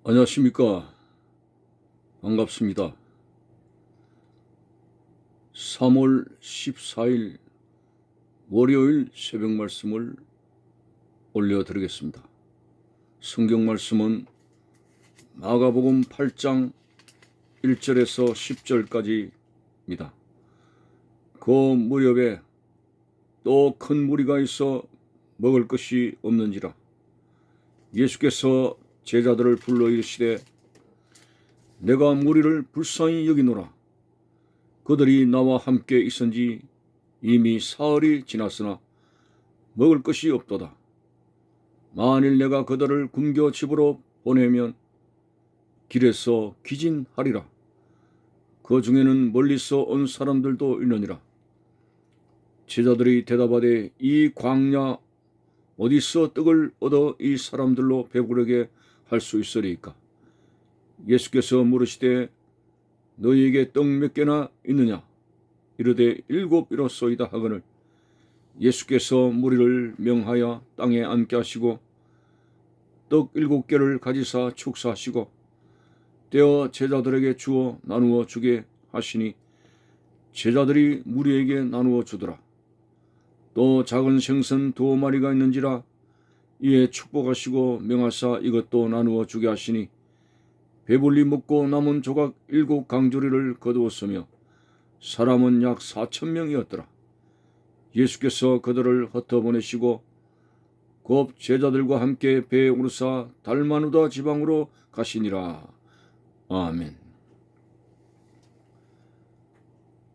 안녕하십니까. 반갑습니다. 3월 14일 월요일 새벽 말씀을 올려드리겠습니다. 성경 말씀은 마가복음 8장 1절에서 10절까지입니다. 그 무렵에 또 큰 무리가 있어 먹을 것이 없는지라 예수께서 제자들을 불러 이르시되 내가 무리를 불쌍히 여기노라. 그들이 나와 함께 있은지 이미 사흘이 지났으나 먹을 것이 없도다. 만일 내가 그들을 굶겨 집으로 보내면 길에서 기진하리라. 그 중에는 멀리서 온 사람들도 있느니라. 제자들이 대답하되 이 광야 어디서 떡을 얻어 이 사람들로 배부르게 할 수 있으리까? 예수께서 물으시되 너희에게 떡 몇 개나 있느냐? 이르되 7이로소이다 하거늘 예수께서 무리를 명하여 땅에 앉게 하시고 떡 7개를 가지사 축사하시고 떼어 제자들에게 주어 나누어 주게 하시니 제자들이 무리에게 나누어 주더라. 또 작은 생선 2마리가 있는지라 이에 축복하시고 명하사 이것도 나누어 주게 하시니 배불리 먹고 남은 조각 7강조리를 거두었으며 사람은 약 4,000명이었더라. 예수께서 그들을 흩어보내시고 곧 제자들과 함께 배에 오르사 달마누다 지방으로 가시니라. 아멘.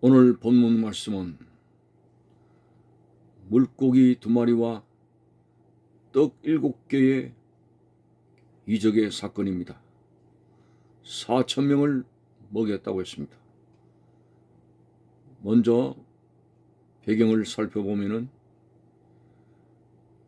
오늘 본문 말씀은 물고기 2마리와 떡 7개의 이적의 사건입니다. 4,000명을 먹였다고 했습니다. 먼저 배경을 살펴보면은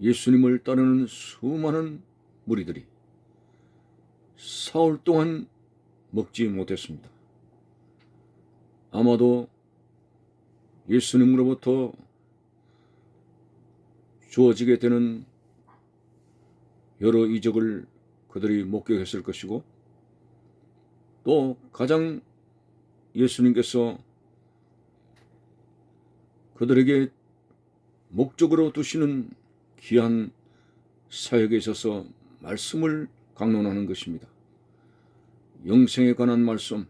예수님을 따르는 수많은 무리들이 사흘 동안 먹지 못했습니다. 아마도 예수님으로부터 주어지게 되는 여러 이적을 그들이 목격했을 것이고 또 가장 예수님께서 그들에게 목적으로 두시는 귀한 사역에 있어서 말씀을 강론하는 것입니다. 영생에 관한 말씀,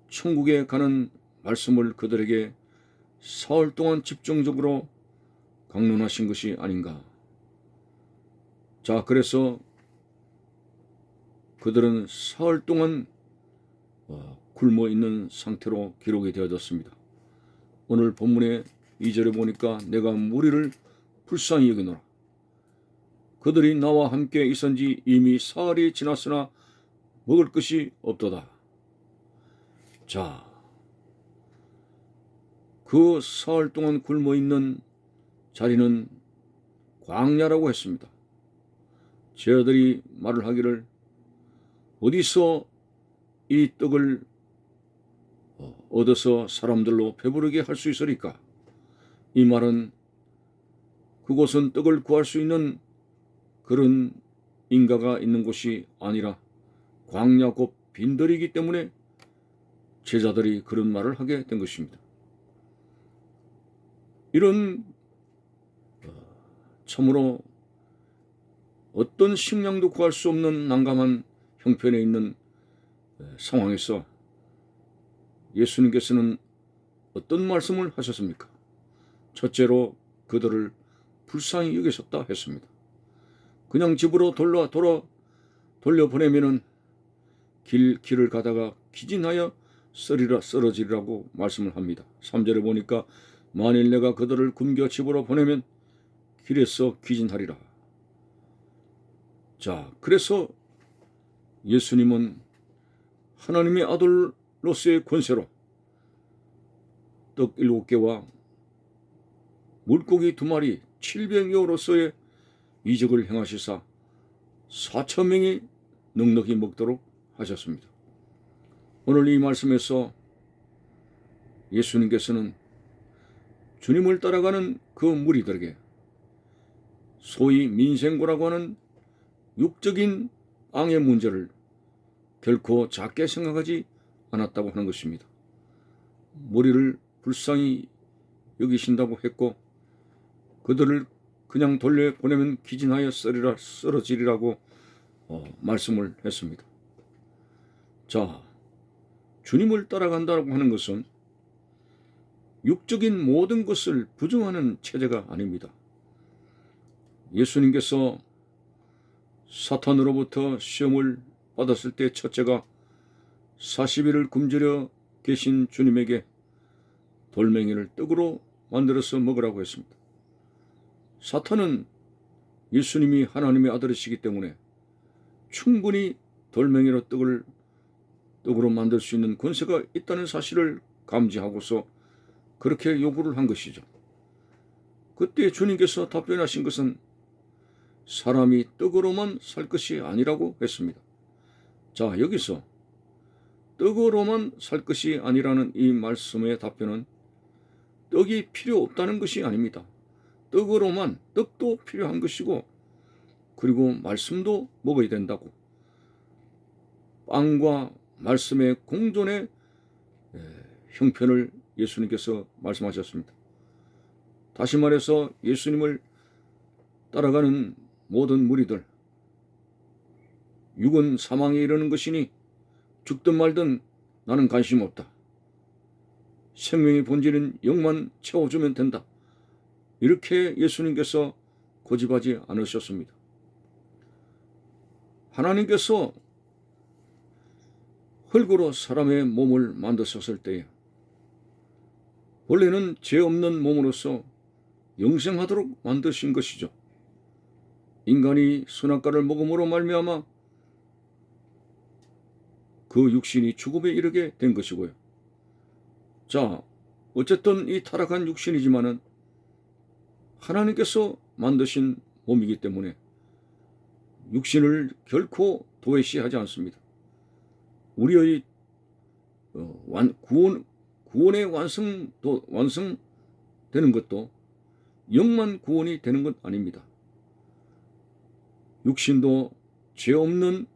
천국에 관한 말씀을 그들에게 사흘 동안 집중적으로 강론하신 것이 아닌가. 자, 그래서 그들은 사흘 동안 굶어 있는 상태로 기록이 되어졌습니다. 오늘 본문의 2절에 보니까 내가 무리를 불쌍히 여기노라. 그들이 나와 함께 있은지 이미 사흘이 지났으나 먹을 것이 없도다. 자, 그 사흘 동안 굶어 있는 자리는 광야라고 했습니다. 제자들이 말을 하기를 어디서 이 떡을 얻어서 사람들로 배부르게 할 수 있으리까? 이 말은 그곳은 떡을 구할 수 있는 그런 인가가 있는 곳이 아니라 광야 곧 빈들이기 때문에 제자들이 그런 말을 하게 된 것입니다. 이런 참으로 어떤 식량도 구할 수 없는 난감한 형편에 있는 상황에서 예수님께서는 어떤 말씀을 하셨습니까? 첫째로 그들을 불쌍히 여기셨다 했습니다. 그냥 집으로 돌려보내면은 길을 가다가 기진하여 쓰러지리라고 말씀을 합니다. 3절에 보니까 만일 내가 그들을 굶겨 집으로 보내면 길에서 기진하리라. 자, 그래서 예수님은 하나님의 아들로서의 권세로 떡 7개와 물고기 2마리 700여로서의 이적을 행하시사 4,000명이 넉넉히 먹도록 하셨습니다. 오늘 이 말씀에서 예수님께서는 주님을 따라가는 그 무리들에게 소위 민생고라고 하는 육적인 땅의 문제를 결코 작게 생각하지 않았다고 하는 것입니다. 무리를 불쌍히 여기신다고 했고 그들을 그냥 돌려보내면 기진하여 쓰러지리라고 말씀을 했습니다. 자, 주님을 따라간다고 하는 것은 육적인 모든 것을 부정하는 체제가 아닙니다. 예수님께서 사탄으로부터 시험을 받았을 때 첫째가 40일을 굶주려 계신 주님에게 돌멩이를 떡으로 만들어서 먹으라고 했습니다. 사탄은 예수님이 하나님의 아들이시기 때문에 충분히 돌멩이로 떡으로 만들 수 있는 권세가 있다는 사실을 감지하고서 그렇게 요구를 한 것이죠. 그때 주님께서 답변하신 것은 사람이 떡으로만 살 것이 아니라고 했습니다. 자, 여기서 떡으로만 살 것이 아니라는 이 말씀의 답변은 떡이 필요 없다는 것이 아닙니다. 떡도 필요한 것이고 그리고 말씀도 먹어야 된다고. 빵과 말씀의 공존의 형편을 예수님께서 말씀하셨습니다. 다시 말해서 예수님을 따라가는 모든 무리들, 육은 사망에 이르는 것이니 죽든 말든 나는 관심 없다. 생명의 본질은 영만 채워주면 된다. 이렇게 예수님께서 고집하지 않으셨습니다. 하나님께서 흙으로 사람의 몸을 만드셨을 때에 원래는 죄 없는 몸으로서 영생하도록 만드신 것이죠. 인간이 선악과를 먹음으로 말미암아 그 육신이 죽음에 이르게 된 것이고요. 자, 어쨌든 이 타락한 육신이지만은 하나님께서 만드신 몸이기 때문에 육신을 결코 도외시하지 않습니다. 우리의 구원의 완성되는 것도 영만 구원이 되는 것 아닙니다. 육신도 죄 없는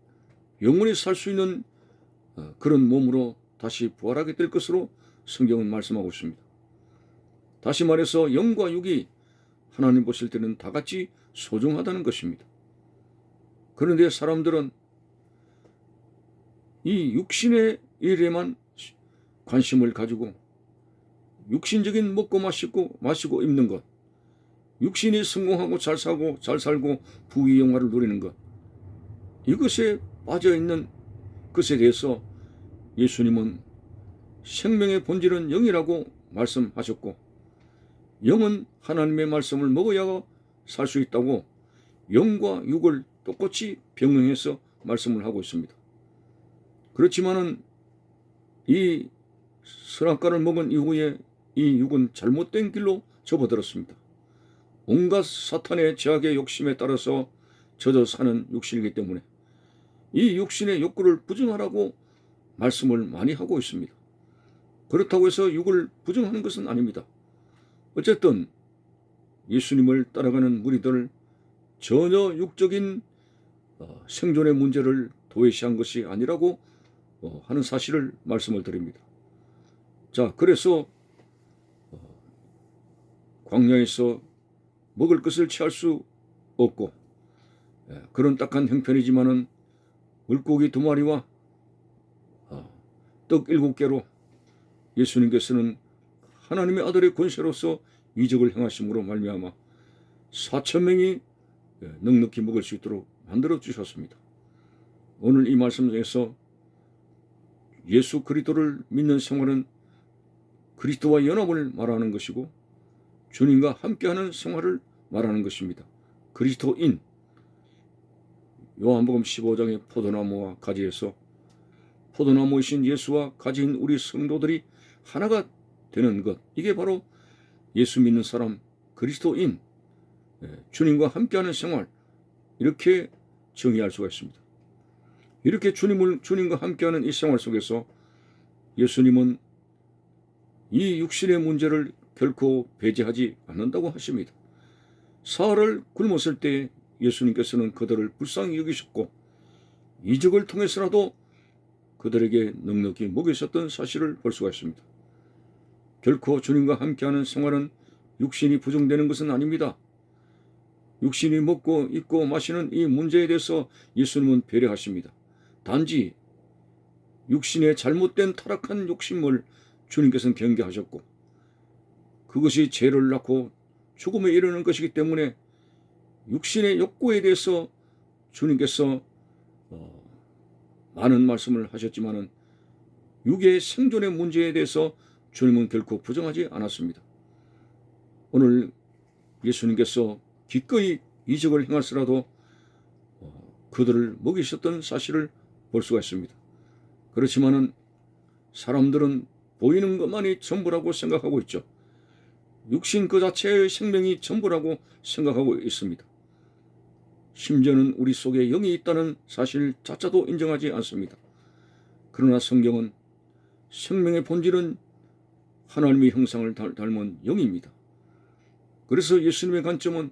영원히 살 수 있는 그런 몸으로 다시 부활하게 될 것으로 성경은 말씀하고 있습니다. 다시 말해서 영과 육이 하나님 보실 때는 다 같이 소중하다는 것입니다. 그런데 사람들은 이 육신의 일에만 관심을 가지고 육신적인 먹고 마시고 입는 것, 육신이 성공하고 잘 살고 부귀 영화를 누리는 것, 이것에 빠져있는 것에 대해서 예수님은 생명의 본질은 영이라고 말씀하셨고 영은 하나님의 말씀을 먹어야 살 수 있다고 영과 육을 똑같이 병행해서 말씀을 하고 있습니다. 그렇지만은 이 선악과를 먹은 이후에 이 육은 잘못된 길로 접어들었습니다. 온갖 사탄의 제약의 욕심에 따라서 젖어 사는 육신이기 때문에 이 육신의 욕구를 부정하라고 말씀을 많이 하고 있습니다. 그렇다고 해서 육을 부정하는 것은 아닙니다. 어쨌든 예수님을 따라가는 무리들 전혀 육적인 생존의 문제를 도외시한 것이 아니라고 하는 사실을 말씀을 드립니다. 자, 그래서 광야에서 먹을 것을 취할 수 없고 그런 딱한 형편이지만은 물고기 2마리와 떡 7개로 예수님께서는 하나님의 아들의 권세로서 이적을 행하심으로 말미암아 4,000명이 넉넉히 먹을 수 있도록 만들어 주셨습니다. 오늘 이 말씀 중에서 예수 그리스도를 믿는 생활은 그리스도와 연합을 말하는 것이고 주님과 함께하는 생활을 말하는 것입니다. 그리스도인. 요한복음 15장의 포도나무와 가지에서 포도나무이신 예수와 가지인 우리 성도들이 하나가 되는 것, 이게 바로 예수 믿는 사람, 그리스도인, 주님과 함께하는 생활, 이렇게 정의할 수가 있습니다. 이렇게 주님과 함께하는 이 생활 속에서 예수님은 이 육신의 문제를 결코 배제하지 않는다고 하십니다. 사흘을 굶었을 때 예수님께서는 그들을 불쌍히 여기셨고 이적을 통해서라도 그들에게 넉넉히 먹이셨던 사실을 볼 수가 있습니다. 결코 주님과 함께하는 생활은 육신이 부정되는 것은 아닙니다. 육신이 먹고 입고 마시는 이 문제에 대해서 예수님은 배려하십니다. 단지 육신의 잘못된 타락한 욕심을 주님께서는 경계하셨고, 그것이 죄를 낳고 죽음에 이르는 것이기 때문에 육신의 욕구에 대해서 주님께서 많은 말씀을 하셨지만은 육의 생존의 문제에 대해서 주님은 결코 부정하지 않았습니다. 오늘 예수님께서 기꺼이 이적을 행할수라도 그들을 먹이셨던 사실을 볼 수가 있습니다. 그렇지만은 사람들은 보이는 것만이 전부라고 생각하고 있죠. 육신 그 자체의 생명이 전부라고 생각하고 있습니다. 심지어는 우리 속에 영이 있다는 사실 자체도 인정하지 않습니다. 그러나 성경은 생명의 본질은 하나님의 형상을 닮은 영입니다. 그래서 예수님의 관점은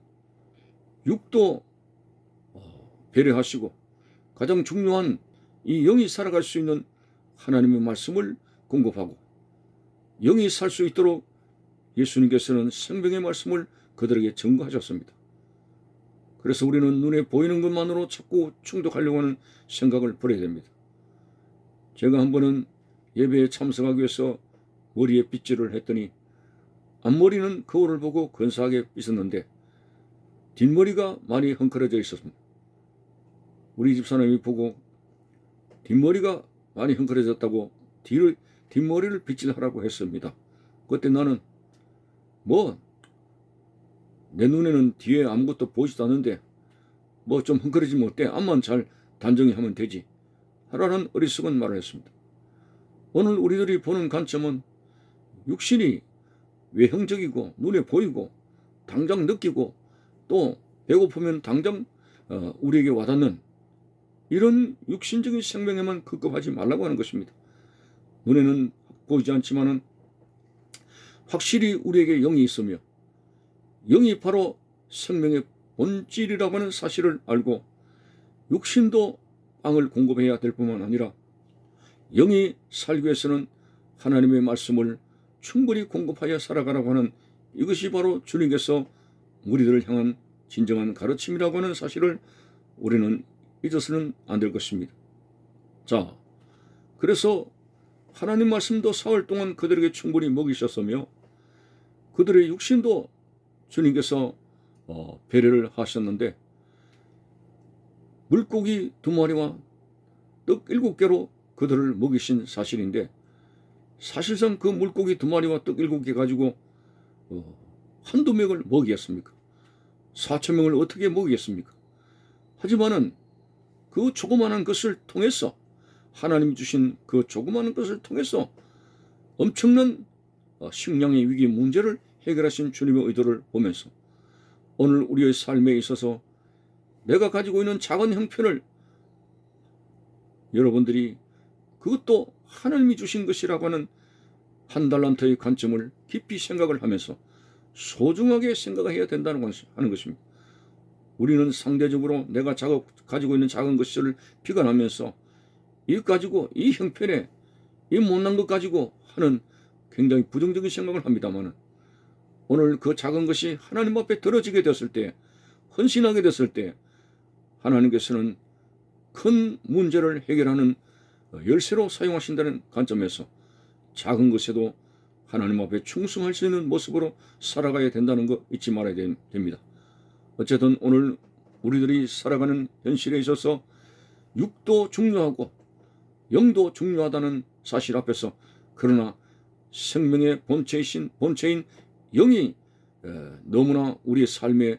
육도 배려하시고 가장 중요한 이 영이 살아갈 수 있는 하나님의 말씀을 공급하고, 영이 살 수 있도록 예수님께서는 생명의 말씀을 그들에게 증거하셨습니다. 그래서 우리는 눈에 보이는 것만으로 자꾸 충족하려고 하는 생각을 버려야 됩니다. 제가 한 번은 예배에 참석하기 위해서 머리에 빗질을 했더니 앞머리는 거울을 보고 근사하게 빗었는데 뒷머리가 많이 헝클어져 있었습니다. 우리 집사람이 보고 뒷머리가 많이 헝클어졌다고 뒷머리를 빗질하라고 했습니다. 그때 나는 내 눈에는 뒤에 아무것도 보이지도 않는데 좀 헝클어지면 어때? 앞만 잘 단정히 하면 되지 하라는 어리석은 말을 했습니다. 오늘 우리들이 보는 관점은 육신이 외형적이고 눈에 보이고 당장 느끼고 또 배고프면 당장 우리에게 와닿는 이런 육신적인 생명에만 급급하지 말라고 하는 것입니다. 눈에는 보이지 않지만은 확실히 우리에게 영이 있으며 영이 바로 생명의 본질이라고 하는 사실을 알고 육신도 빵을 공급해야 될 뿐만 아니라 영이 살기 위해서는 하나님의 말씀을 충분히 공급하여 살아가라고 하는 이것이 바로 주님께서 우리들을 향한 진정한 가르침이라고 하는 사실을 우리는 잊어서는 안 될 것입니다. 자, 그래서 하나님 말씀도 사흘 동안 그들에게 충분히 먹이셨으며 그들의 육신도 주님께서 배려를 하셨는데 물고기 2마리와 떡 7개로 그들을 먹이신 사실인데, 사실상 그 물고기 2마리와 떡 7개 가지고 한두 명을 먹이겠습니까? 4,000명을 어떻게 먹이겠습니까? 하지만은 그 조그마한 것을 통해서, 하나님이 주신 그 조그마한 것을 통해서 엄청난 식량의 위기 문제를 해결하신 주님의 의도를 보면서 오늘 우리의 삶에 있어서 내가 가지고 있는 작은 형편을 여러분들이 그것도 하나님이 주신 것이라고 하는 한 달란트의 관점을 깊이 생각을 하면서 소중하게 생각해야 된다는 하는 것입니다. 우리는 상대적으로 내가 가지고 있는 작은 것을 비관하면서 이것 가지고 이 형편에 이 못난 것 가지고 하는 굉장히 부정적인 생각을 합니다만, 오늘 그 작은 것이 하나님 앞에 들어지게 됐을 때, 헌신하게 됐을 때 하나님께서는 큰 문제를 해결하는 열쇠로 사용하신다는 관점에서 작은 것에도 하나님 앞에 충성할 수 있는 모습으로 살아가야 된다는 거 잊지 말아야 됩니다. 어쨌든 오늘 우리들이 살아가는 현실에 있어서 육도 중요하고 영도 중요하다는 사실 앞에서, 그러나 생명의 본체인 영이 너무나 우리의 삶에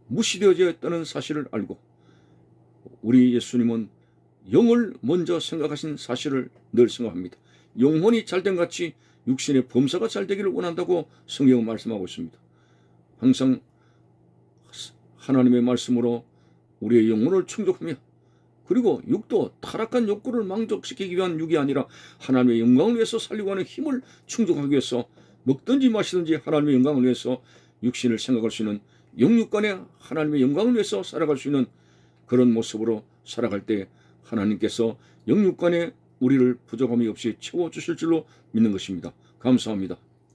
무시되어져 있다는 사실을 알고, 우리 예수님은 영을 먼저 생각하신 사실을 늘 생각합니다. 영혼이 잘된 같이 육신의 범사가 잘 되기를 원한다고 성경은 말씀하고 있습니다. 항상 하나님의 말씀으로 우리의 영혼을 충족하며, 그리고 육도 타락한 욕구를 만족시키기 위한 육이 아니라 하나님의 영광을 위해서 살려고 하는 힘을 충족하기 위해서 먹든지 마시든지 하나님의 영광을 위해서 육신을 생각할 수 있는 영육간에 하나님의 영광을 위해서 살아갈 수 있는 그런 모습으로 살아갈 때 하나님께서 영육간에 우리를 부족함이 없이 채워주실 줄로 믿는 것입니다. 감사합니다.